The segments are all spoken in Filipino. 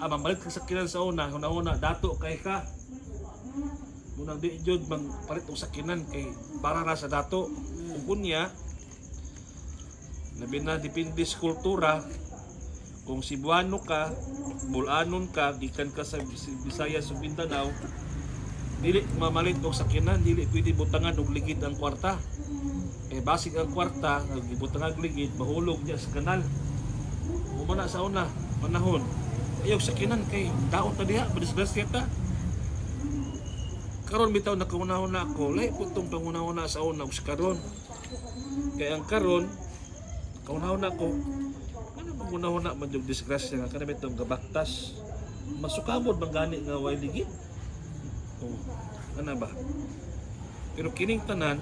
mamalit ka sakyanan sa una dato kay ka. Munang di jud mang palit og sakyanan kay para ra sa dato. Ug unya labi na depende sa kultura. Kung Cebuano ka, Bulanon ka, gikan ka sa Visayas o Mindanao, dili mamalit og sakyanan, dili pwede butangan og ligid ang kwarta. Eh basig ang kwarta, gibutangan og ligid, mahulog diya sa kanal. Umana sa una, panahon, ayaw sakyanan kay daot na diha, madisgrasya ta. Karon bitaw nakauna-una ako, lay putong panguna-una sa una ug karon. Kay ang karon, kauna-una ko, una-una man yung disgrasya nga kanami itong gabaktas. Masukamod bang gani nga way ligid? Oh, ano ba? Pero kining tanan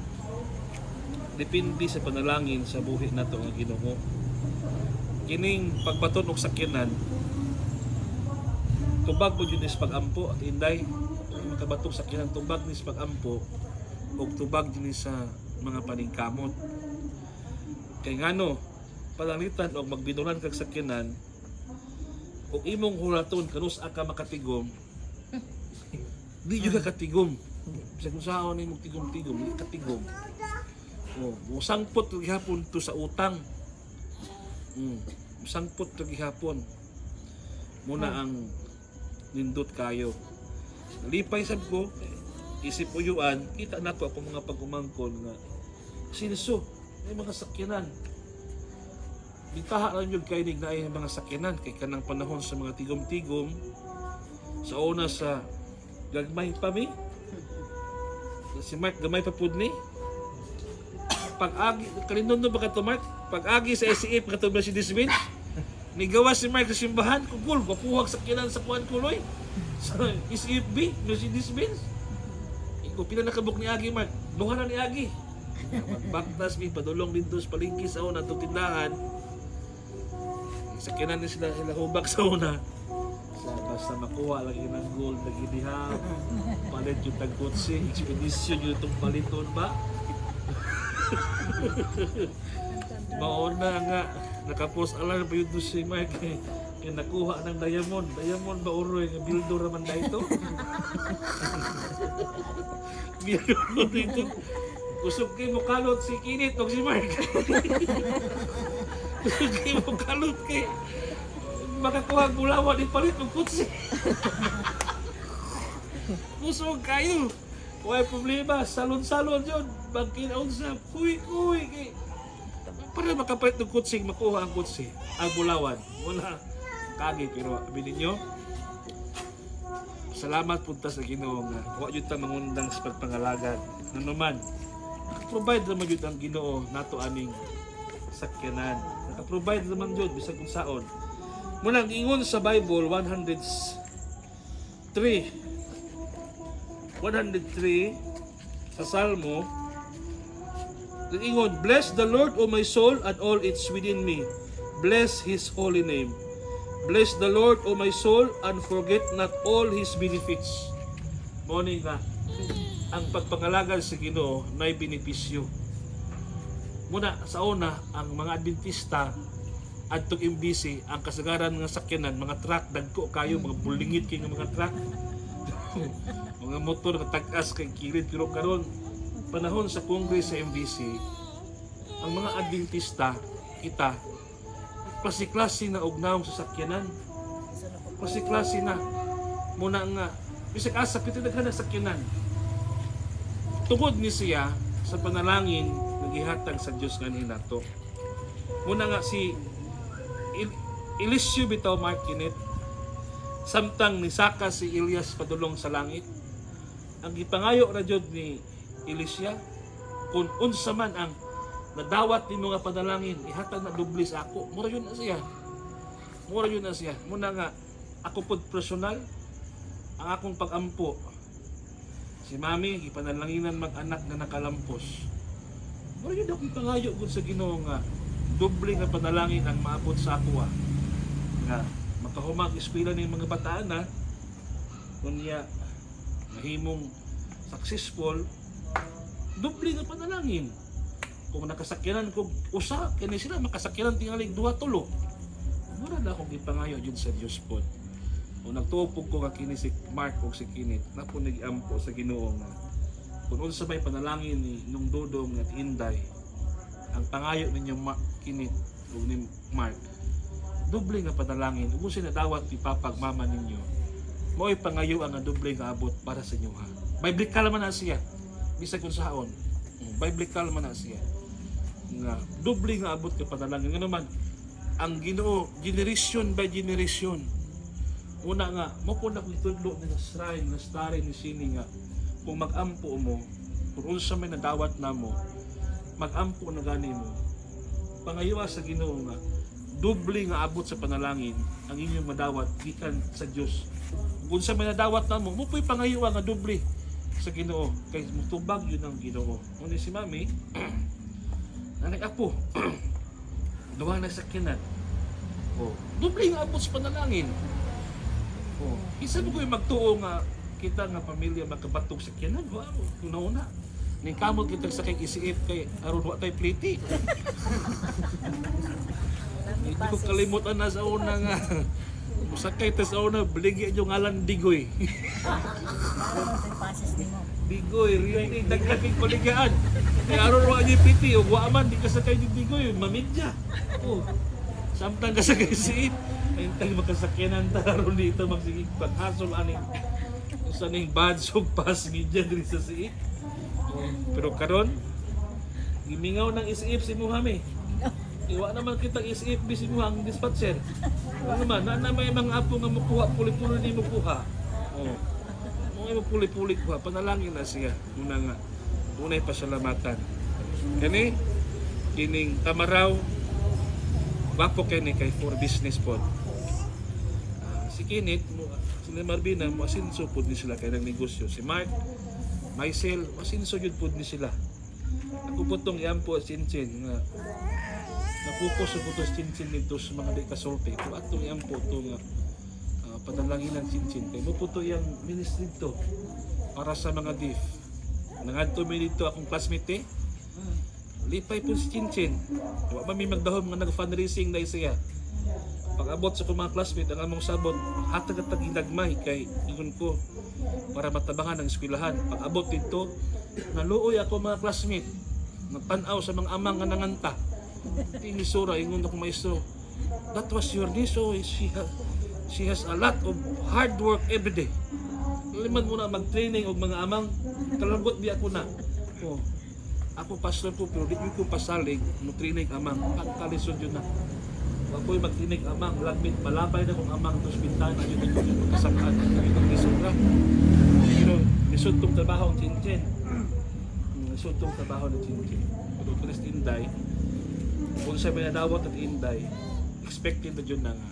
depende sa panalangin sa buhi nato nga Ginoo. Kining pagbaton og sakyanan tubag po yun is pag-ampo at inday. Makabatong sakyanan tubag ni sa pag-ampo ug tubag din sa mga paningkamot. Kay ngano palangitan o magbidulan kag sakyanan o imong hulaton kanus-a ka makatigom di juga katigom bisag kung saan ni mong tigom-tigom di katigom o musangpot gihapon to sa utang musangpot gihapon muna ang nindot kayo nalipay sab ko isip uyuan kita nato ako mga pagumangkon nga sinso may mga sakyanan. Bitaha lang yun kay na ay mga sakyanan kay kanang panahon sa mga tigom-tigom sa una sa gagmay pa mi si Mark gamay pa pud ni pag-agi kalinon ba ka to Mark pag-agi sa SCF kato ba si Disbin ni gawa si Mark sa simbahan kugol gapuhag sakyanan sa kuan kuloy sa SCFB no si Disbin iko pila nakabuk ni Agi Mark duha na ni Agi magbaktas mi padulong dito sa palengke sa una tong tindahan. Sakyanan sila hubak sa una. Basta makuha lagi ng gold, lagi diha. Palit yung tagkotse, expedition yung itong paliton ba? Mauna nga, nakapost alarm pa yun si Mike. Kaya nakuha ng diamond. Diamond ba uroy? Bildo raman na ito. Bildo dito. Kusog kayo mo kalot si Kinit o si Mark. Kusog kayo mo kalot kayo. Makakuha ang bulawan ni palit ng kutsi. Kusog kayo. Huwag problema. Salon-salon yun. Bagkinaon sa kuy-kuy. Para makapalit ng kutsi, makuha ang kutsi. Ang bulawan. Wala. Kagi. Pero abinin nyo. Salamat punta sa Ginoo nga. Huwag yun ta mangundang sa pagpangalagan. Nanuman. Naka-provide naman yun ang Ginoo nato aning sakyanan. Naka-provide naman yun bisag kung saon. Muna ingon sa Bible 103 sa Salmo ingon, bless the Lord O my soul and all its within me. Bless His holy name. Bless the Lord O my soul and forget not all His benefits. Morning nga ang pagpangalagan sa Ginoo nay benepisyo. Muna sa una ang mga Adventista adtong imbisi ang kasagaran ng sakyanan mga truck dagko kayo mga bulingit kay mga truck mga motor na tag-as kay kilid pero karon panahon sa Congress sa MBC ang mga Adventista kita klase-klase na og naong sa sakyanan klase-klase na muna nga bisag asa pito daghan sa sakyanan tungod ni siya sa panalangin nagihatag sa Dios nga hinato muna nga si Eliseo bitaw Markinet samtang nisaka si Elias padulong sa langit ang gipangayo ra jud ni Elisea kung unsa man ang nadawat ni mga panalangin ihatag na dubli sa ako mura yun na siya muna nga ako pod personal ang akong pag-ampo si mami gipanalanginan mag-anak na nakalampos mura yun akong pangayo gud sa Ginoo nga doble nga panalangin ang maabot sa ako nga makahumag eskwela ng mga bataan na kunya mahimong successful doble nga panalangin kung nakasakyanan ko usa kani sila makasakyanan tingalig 2-3 mura na akong ipangayo jud sa Dios pod O nagtuupog ko ka kini si Mark o si Kinit, na po nag-ampo sa Ginoo nga kung unsa may panalangin ni nung Dudong at Inday, ang pangayo ninyo Kinit o ni Mark, doble nga panalangin. Kung sinadawat ni Papa Mama ninyo, mo'y pangayo ang doble nga abot para sa inyo ha. Biblical man na siya. Bisag kung saon. Biblical man na siya. Nga doble nga abot ka panalangin. Nga naman, ang Ginoo, generation by generation. Una nga, mo po na kung tudlo na shrine, na stare ni sini nga, kung mag-ampo mo, kung unsa may nadawat na mo, mag-ampo na gani mo, pangayowa sa Ginoo nga, doble nga abot sa panalangin ang inyong madawat gikan sa Dios. Kung sa may nadawat na mo po'y pangayowa nga doble sa Ginoo kay mutubag yun ang Ginoo. Ngunit si Mami, nanay apo, duha na sakyanan. Oh, doble nga abot sa panalangin. Oh, isa mo ko'y magtuo nga kita nga pamilya makabatog sakyanan. Wow, una-una. Ning kamot kita sa kay isiip kay aron wa tay pliti. Hindi ko kalimutan na sa una nga. Musakay ta sa una, biligi yung ngalan Digoy. Digoy, really, naglaking kuligaan. Kaya aron wa niya pliti, o wa man, di ka sakay ni Digoy, mamidya. Oh, samtang ka sakay isiip. Ayun makasakyanan ta aron dito magsigig paghasol aning sa ning badsog pas media diri sa siit. Pero karon gimingaw ng isiip si Muhammad. Iwa naman kitang isiip si Muhammad ang dispatcher. Ano naman na may mga apo nga mukuha puli-puli ni mukuha. Oh. Mo puli-puli kuha panalangin na siya. Una nga unay pasalamatan. Kani kining Tamaraw wapo kini kay for business pod. Si Kinit si Marvina, masinso po ni sila kaya ng negosyo. Si Mark, Maisel, masinso yun po ni sila. Ako po itong iampo at Chinchin nga napukos po ito Chinchin nito sa mga di kasulti. Kung atong iampo ito nga panalangin ng Chinchin. Kaya mo po ito yung ministry ito para sa mga div. Nangadto mo dito akong classmate lipay po si Chinchin. Wala may magdahom nga nag-fundraising na siya. Pag-abot sa mga classmate, ang among sabot, hatag-hatag hinagmay kay ingon ko para matabangan ang eskwelahan. Pag-abot dito, naluoy ako mga classmate, nagpanaw sa mga amang nga nanganta. Tinisura, ingon ako maestro, that was your niece, so she has a lot of hard work every day. Liman mo na mag-training og mga amang, kalagot di ako na. Oh, ako pastor po, pero di ko pasalig, mo-training amang, pagkalisod yun na. Ako'y magtinig amang, lagmit, malabay na kung amang dos bintana yun yung magkasakaan yun ang lisura. Pero lisod tong trabaho ng Chinchin. Lisod tong trabaho ng Chinchin. Pero Christ Inday, kung sa may nadawat at Inday, expected na yun na nga.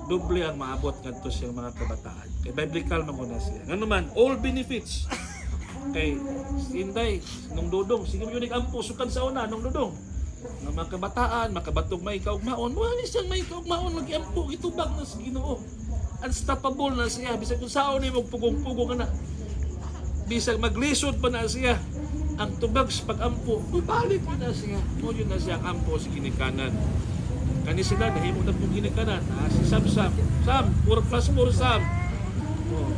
Doble ang maabot nga ito siyang mga kabataan. Kaya biblical man ko na siya. Nga naman, all benefits. Kay Inday, nung Dudong, sige mo yun ampo, sukan sa una, nung Dudong. Nga mga kabataan, makabatog may kaugmaon, wala siyang may kaugmaon, mag-iampo, itubag na sa Ginoo. Unstoppable na siya, bisag kung saan niya magpugong-pugong na. Bisag maglisod pa na siya, ang tubag sa pag-ampo, balik na siya. O yun na siya ang ampo sa ginikanan. Kani sila, nahimo na pong ginikanan. Si Sam, 4 plus 4 Sam. Oh.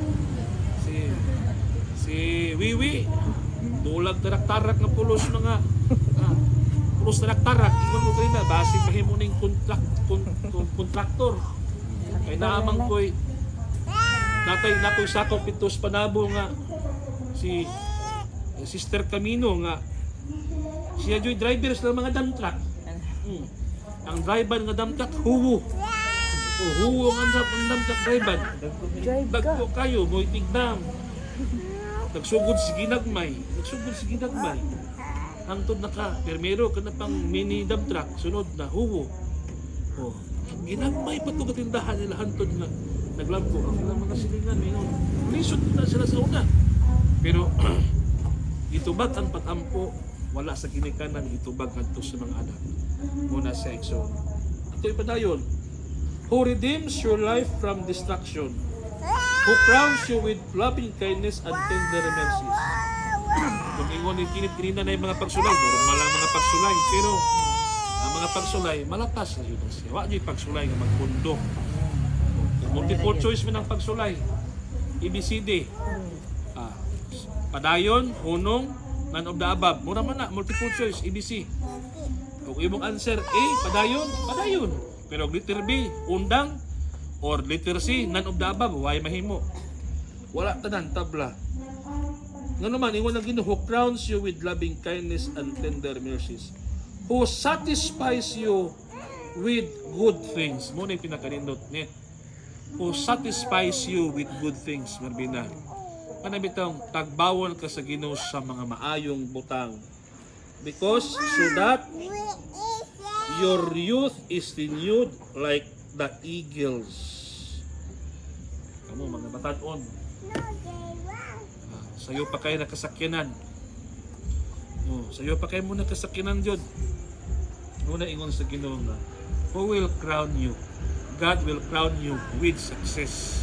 Si Wiwi, dulag tarak-tarak na pulos na nga. Pulos tarak-tarak, ingon mo kayo na, basig mahimo ning kontraktor. Kay naamang ko'y natay nako'y sakop pitos panabo nga si Sister Camino nga siya joy driver sa mga dump truck. Ang driver nga dump truck, huwo. Huwo ang dump truck driver. Dagko kayo, mo itigdam. Nagsugod si ginagmay. Hangtod na ka, permero ka na pang mini dump truck, sunod na, huwo. Oh, ginagmay pa ito katindahan nila, hantod nga, naglampo. Ang ilang mga silingan, lisod na sila sa una. Pero, itubag ang patampo, wala sa ginikanan, itubag ang sa mga anak. Muna sa exo. Ito'y padayon, who redeems your life from destruction, who crowns you with loving kindness and tender mercies. Kung ingon ni kinit-kinina na yung mga pagsulay, normal lang mga pagsulay, pero ang mga pagsulay, malakas na yun siya. Wala niyo yung pagsulay nga magpundo. Kung multiple choice man ang pagsulay. ABCD. Padayon, hunong, none of the above. Mura man na, multiple choice, ABC. Kung imong answer A, padayon. Pero letter B, undang, or letter C, none of the above, why mahimo? Wala tanan, tabla. Nga naman, ingon ang Ginoo, who crowns you with loving kindness and tender mercies, who satisfies you with good things. Muna yung pinakanindot niya. Who satisfies you with good things, Marbina. Panabitang, tagbawon ka sa Ginoo sa mga maayong butang. Because, so that your youth is renewed like the eagles. Kamu mga batanon. Sayo pa kayo nakasakyanan. Sayo pa kayo muna kasakyanan dyan. Muna ingon sa Ginoo nga, who will crown you? God will crown you with success.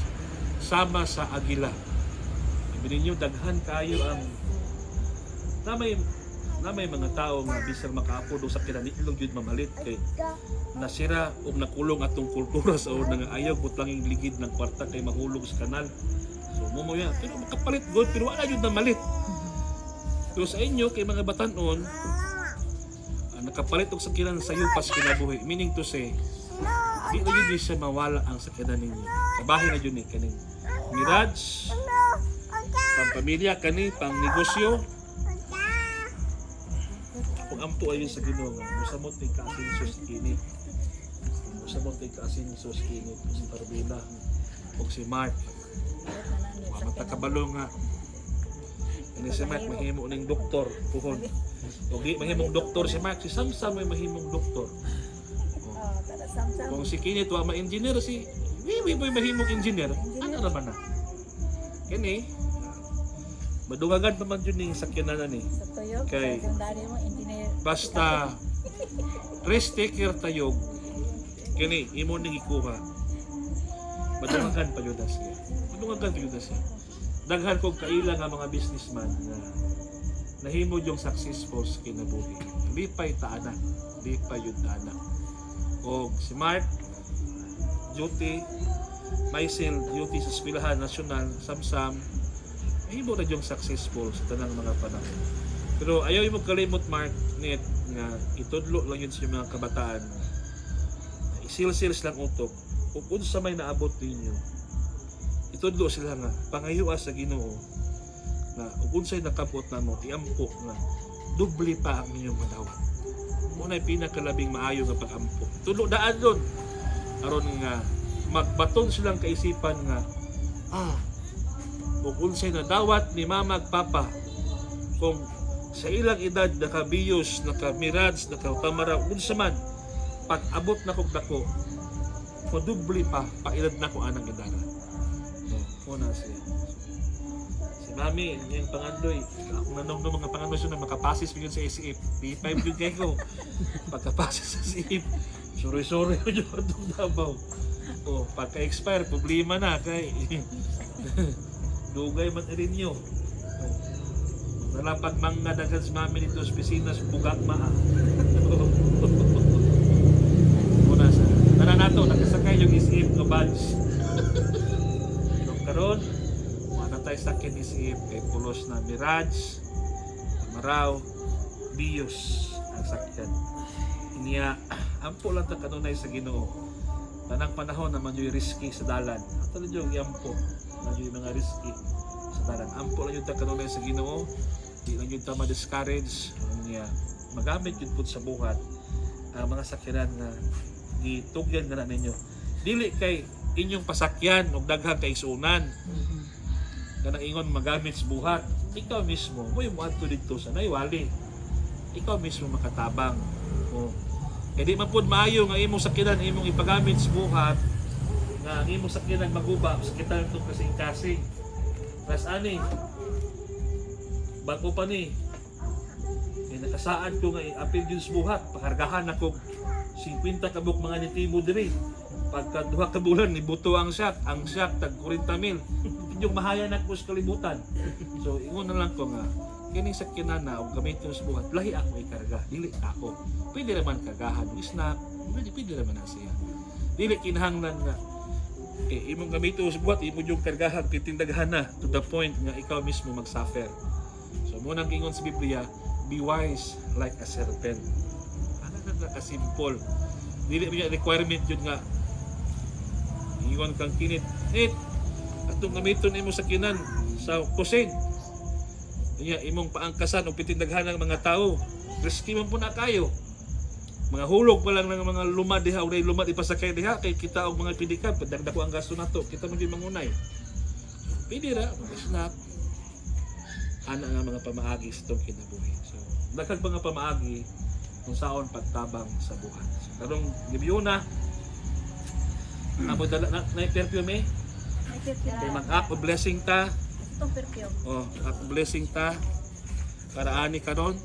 Sama sa agila. Sabi ninyo, daghan kayo ang na may mga tao nga bisag makaapod o sa kinanilog yun mamalit kay nasira o nakulong atong kultura sa una nga ayaw butlanging ligid ng kwarta kay mahulog sa kanal. So mo yan, pero makapalit good pero wala yun na malit. Pero sa inyo kay mga batanon nakapalit og sakinan sa yupas kinabuhi, meaning to say di na yun siya mawala ang sakinan ninyo. Kabahin na yun ni kaning mirage, pang pamilya kani, pang negosyo. Kung ampo ayun sa Ginoo nga, musamot ni kaasin sus kini. Musamot ni kaasin sus kini si Barbela o si Mark. Mata kabalo nga. Ini si Mark mahimo ning doktor puhon. Ogi mahimong doktor si Mark, si Samsam may mahimong doktor. Kung si kini tuwa ma-engineer si Wiwi boy mahimong engineer. Ano naman na? Kini madungagan pa man yun yung sakyanan ni. Kay basta risk taker tayo kini imo ning ikuha. Madungagan pa yun siya. Madungagan pa yun siya. Daghan kong kaila nga mga businessman na nahimo yung successful sa kinabuhi. Di pa'y taana. Di pa yun taana. O si Mark, duty, myself, duty sa eskwelahan nasyonal, Samsam, mahimo na yung successful sa tanang mga panahon. Pero ayaw mo kalimot Mark net nga itudlo lang yun sa mga kabataan. Isil-sils lang utok. Kung sa may naabot ninyo, itudlo sila nga pangayua sa Ginoo na kung sa'y nakabot na mo, iampo nga dubli pa ang inyong madawat. Muna yung pinakalabing maayo nga pag-ampo. Tudlo daan doon. Aron nga magbaton silang kaisipan nga kung unsay na dawat ni mama at papa kung sa ilang edad nakabiyos, nakamirage, nakatamara unsa man pag abot na kog dako madubli pa pailad na ko anang edad. Muna si mami yung pangandoy ako nanong ng mga pangandoy na makapasis yun sa SCF B5 yun kayo ko pagkapasis sa SCF sorry yun itong Davao pagka-expire problema na kay dugay man rin nyo. Nalapag mga dagan sa mami nito sa pisinas, bugak maa. Muna sa nananato, nakasakay yung isip ng badge. Nung karon, mga tayo sakit isip, pulos na Mirage, Maraw, Bios, ang sakyan. Iniya, ampo lang ta kanunay sa Ginoo. Tanang panahon naman yung risky sa dalan. At ano yung yampo, yung mga risky sa dalan. Ampo lang yung takanunay sa Ginoo. Di lang yung ma-discourage. Magamit yun po sa buhat. Ang mga sakyanan na gitugyan na ninyo. Dili kay inyong pasakyan o daghang kaisunan. Kanang ingon magamit sa buhat. Ikaw mismo, mo yung muadto dito sa naiwali. Ikaw mismo makatabang. Kaya di man po maayo nga imong sakyanan, imong ipagamit sa buhat nga imong sakyanan maguba, sakitan itong kasing-kasing. Tapos ani, bago pa ni, nakasaan ko nga apil yun sa buhat, pakargahan ako 50 kabuk mga nitimo diri. Pagka 2 ka bulan, nibuto ang shock tag 40,000. Yung mahayan ako sa kalibutan. So, ingon na lang ko nga, kini sakyanan na og gamiton sa buhat lahi ako ikarga dili ako pwede naman kargahan og snack pwede naman na siya dili kinahanglan nga imong gamito sa buhat, imo yung kargahang titindaghan na to the point nga ikaw mismo mag-suffer. So mo nang gingon sa Biblia, be wise like a serpent. Ano na ka-simple. Dili mo requirement yun nga ingon kang kinit. Atong gamiton imo sa kinan sa kusig. Kanya imong paangkasan o pitindaghan ng mga tao. Risky man po na kayo. Mga hulog pa lang ng mga lumad diha, uray lumad ipasakay diha kay kita og mga pidikab, dagdag ko ang gasto nato. Kita man gyud mangunay. Pili ra mga snack. Ana nga mga pamaagi sa itong kinabuhi. So, dagdag mga pamaagi kung saon pagtabang sa buhat. So, karong gabi na amo dala na perfume kay mag-act of blessing ta. Itong perfume. Oh, act of blessing ta para ani karon.